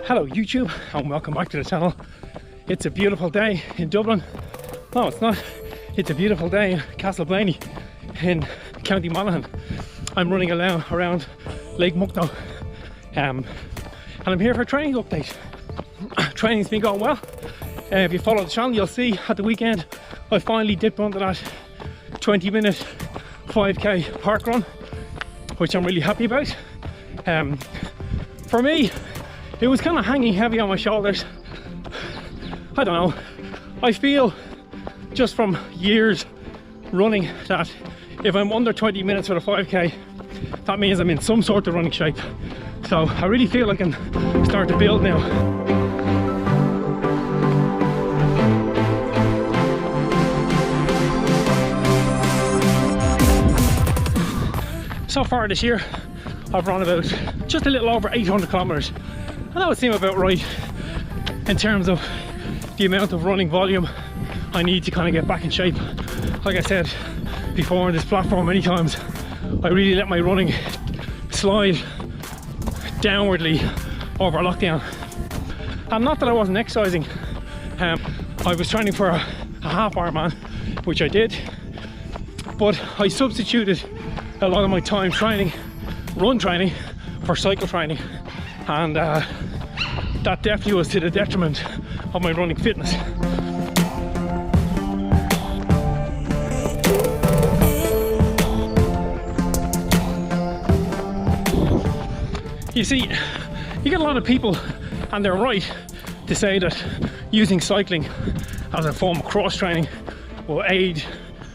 Hello YouTube and welcome back to the channel. It's a beautiful day in Dublin. No, it's not. It's a beautiful day in Castleblaney in County Monaghan. I'm running around Lake Muckno and I'm here for a training update. Training's been going well. If you follow the channel, you'll see at the weekend I finally dipped under that 20-minute 5k parkrun, which I'm really happy about. For me, it was kind of hanging heavy on my shoulders. I don't know. I feel just from years running that if I'm under 20 minutes for a 5k, that means I'm in some sort of running shape. So I really feel I can start to build now. So far this year, I've run about just a little over 800 kilometers. And that would seem about right in terms of the amount of running volume I need to kind of get back in shape. Like I said before on this platform many times, I really let my running slide downwardly over lockdown. And not that I wasn't exercising, I was training for a half Ironman, which I did, but I substituted a lot of my time training, run training, for cycle training, and that definitely was to the detriment of my running fitness. You see, you get a lot of people, and they're right, to say that using cycling as a form of cross training will aid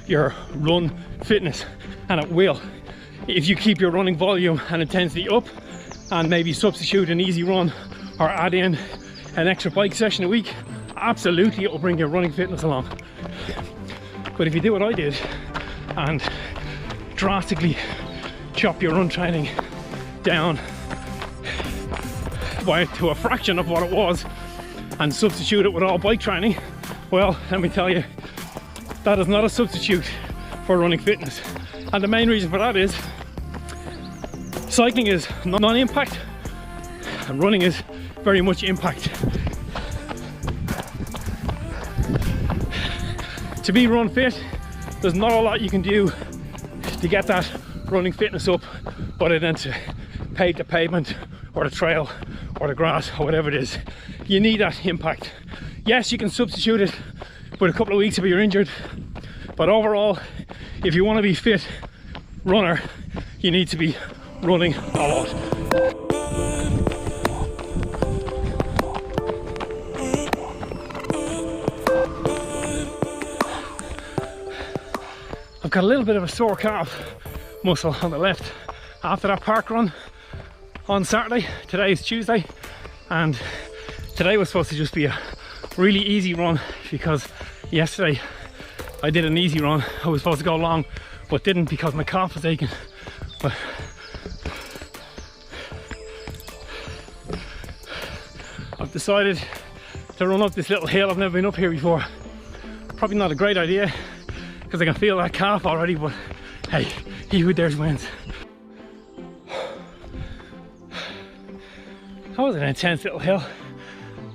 your run fitness, and it will if you keep your running volume and intensity up and maybe substitute an easy run or add in an extra bike session a week. Absolutely, it will bring your running fitness along. But if you do what I did and drastically chop your run training down to a fraction of what it was and substitute it with all bike training, well, let me tell you, that is not a substitute for running fitness. And the main reason for that is cycling is non-impact and running is very much impact. To be run fit, there's not a lot you can do to get that running fitness up other than to pave the pavement or the trail or the grass or whatever it is. You need that impact. Yes, you can substitute it with a couple of weeks if you're injured, but overall, if you want to be fit runner, you need to be running a lot. I've got a little bit of a sore calf muscle on the left after that park run on Saturday. Today is Tuesday, and today was supposed to just be a really easy run because yesterday I did an easy run. I was supposed to go long but didn't because my calf was aching. But I've decided to run up this little hill. I've never been up here before. Probably not a great idea because I can feel that calf already, but hey, he who dares wins. That was an intense little hill,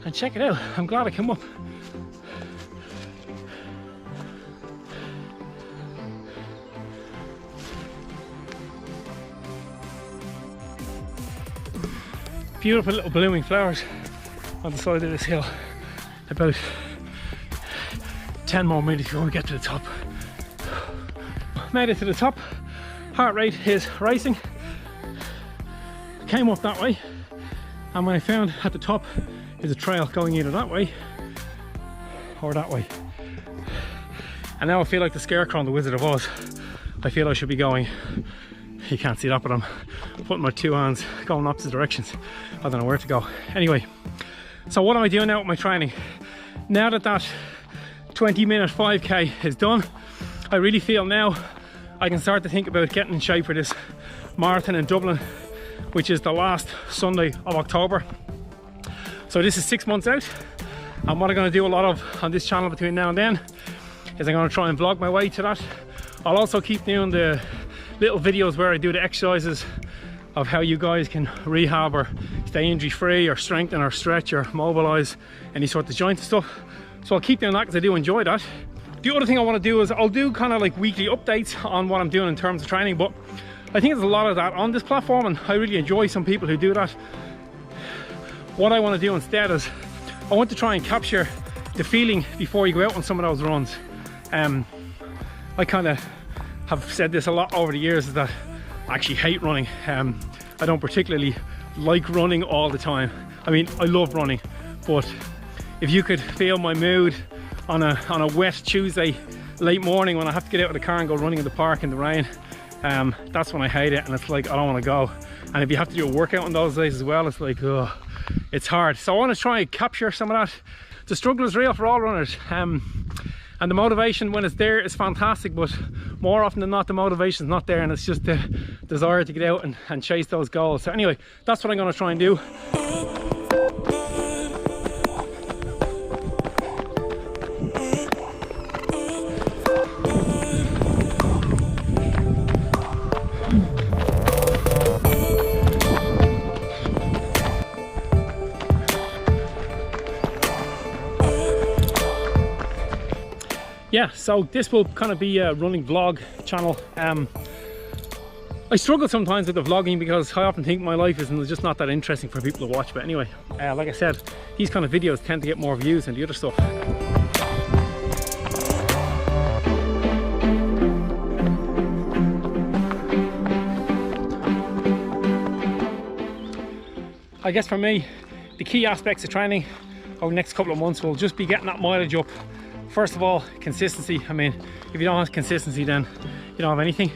and check it out, I'm glad I came up. Beautiful little blooming flowers on the side of this hill. About 10 more minutes before we get to the top. Made it to the top. Heart rate is racing. Came up that way, and when I found at the top is a trail going either that way or that way. And now I feel like the Scarecrow and the Wizard of Oz. I feel I should be going, you can't see that, but I'm putting my two hands going opposite directions. I don't know where to go. Anyway, so what am I doing now with my training? Now that 20-minute 5k is done, I really feel now I can start to think about getting in shape for this marathon in Dublin, which is the last Sunday of October. So this is 6 months out, and what I'm going to do a lot of on this channel between now and then is I'm going to try and vlog my way to that. I'll also keep doing the little videos where I do the exercises of how you guys can rehab or stay injury free or strengthen or stretch or mobilize any sort of joint stuff. So I'll keep doing that because I do enjoy that. The other thing I want to do is I'll do kind of like weekly updates on what I'm doing in terms of training, but I think there's a lot of that on this platform and I really enjoy some people who do that. What I want to do instead is I want to try and capture the feeling before you go out on some of those runs. I kind of have said this a lot over the years, is that I actually hate running. I don't particularly like running all the time. I mean, I love running, but if you could feel my mood on a wet Tuesday late morning when I have to get out of the car and go running in the park in the rain, that's when I hate it, and it's like I don't want to go. And if you have to do a workout on those days as well, it's like, oh, it's hard. So I want to try and capture some of that. The struggle is real for all runners, and the motivation when it's there is fantastic, but more often than not the motivation's not there, and it's just the desire to get out and chase those goals. So anyway, that's what I'm going to try and do. Yeah, so this will kind of be a running vlog channel. I struggle sometimes with the vlogging because I often think my life is just not that interesting for people to watch, but anyway, like I said, these kind of videos tend to get more views than the other stuff. I guess for me, the key aspects of training over the next couple of months will just be getting that mileage up. First of all, consistency. I mean, if you don't have consistency, then you don't have anything.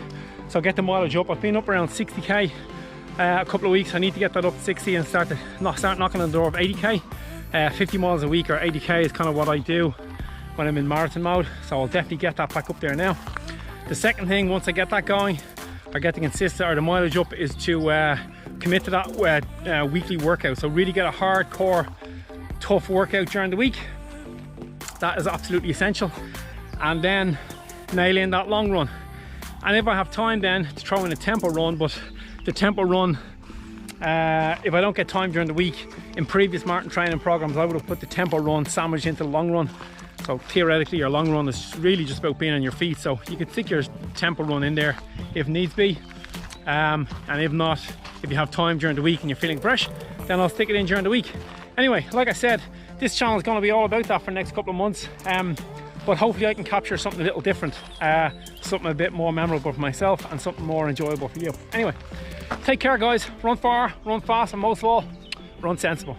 So get the mileage up. I've been up around 60k a couple of weeks. I need to get that up to 60 and start knocking on the door of 80k. 50 miles a week or 80k is kind of what I do when I'm in marathon mode. So I'll definitely get that back up there now. The second thing, once I get that going, or get the consistent or the mileage up, is to commit to that weekly workout. So really get a hardcore, tough workout during the week. That is absolutely essential. And then nail in that long run. And if I have time then to throw in a tempo run, but the tempo run, if I don't get time during the week, in previous marathon training programs I would have put the tempo run sandwiched into the long run. So theoretically your long run is really just about being on your feet, so you can stick your tempo run in there if needs be. And if not, if you have time during the week and you're feeling fresh, then I'll stick it in during the week. Anyway, like I said, this channel is going to be all about that for the next couple of months, but hopefully I can capture something a little different, something a bit more memorable for myself and something more enjoyable for you. Anyway, take care guys, run far, run fast, and most of all, run sensible.